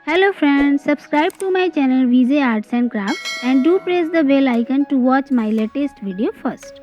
Hello friends, subscribe to my channel VJ Arts and Crafts and do press the bell icon to watch my latest video first.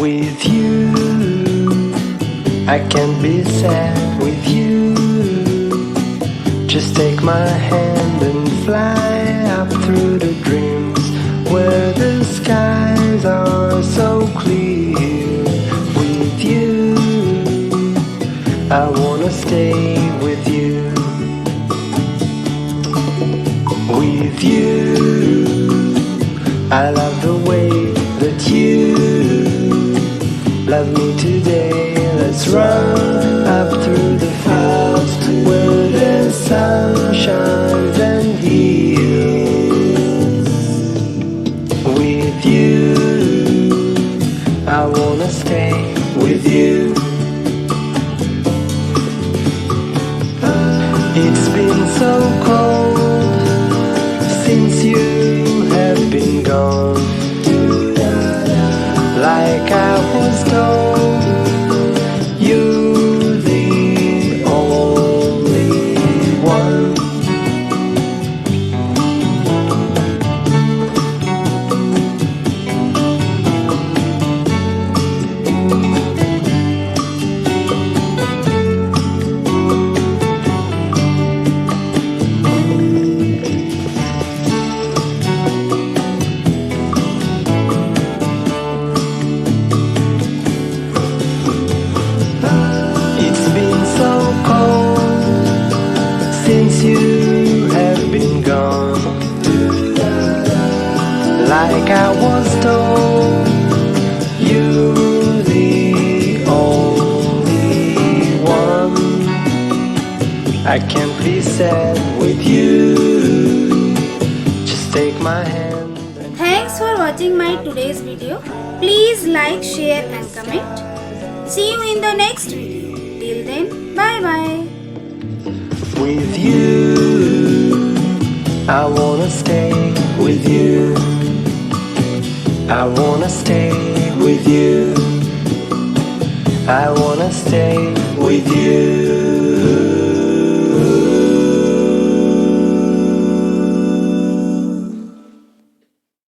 With you, I can't be sad with you. Just take my hand and fly up through the dreams where the skies are so clear. With you, I wanna stay with you. With you, I love the way that you love me today. Let's run up through the fields where the sun shines and heals. With you, I wanna stay with you. It's been so cold since you have been gone. Like I was told, you're the only one. Since you have been gone, like I was told, you're the only one. I can't be sad with you. Just take my hand. Thanks for watching my today's video. Please like, share and comment. See you in the next video. Till then, bye bye. With you, I wanna stay with you. I wanna stay with you. I wanna stay with you.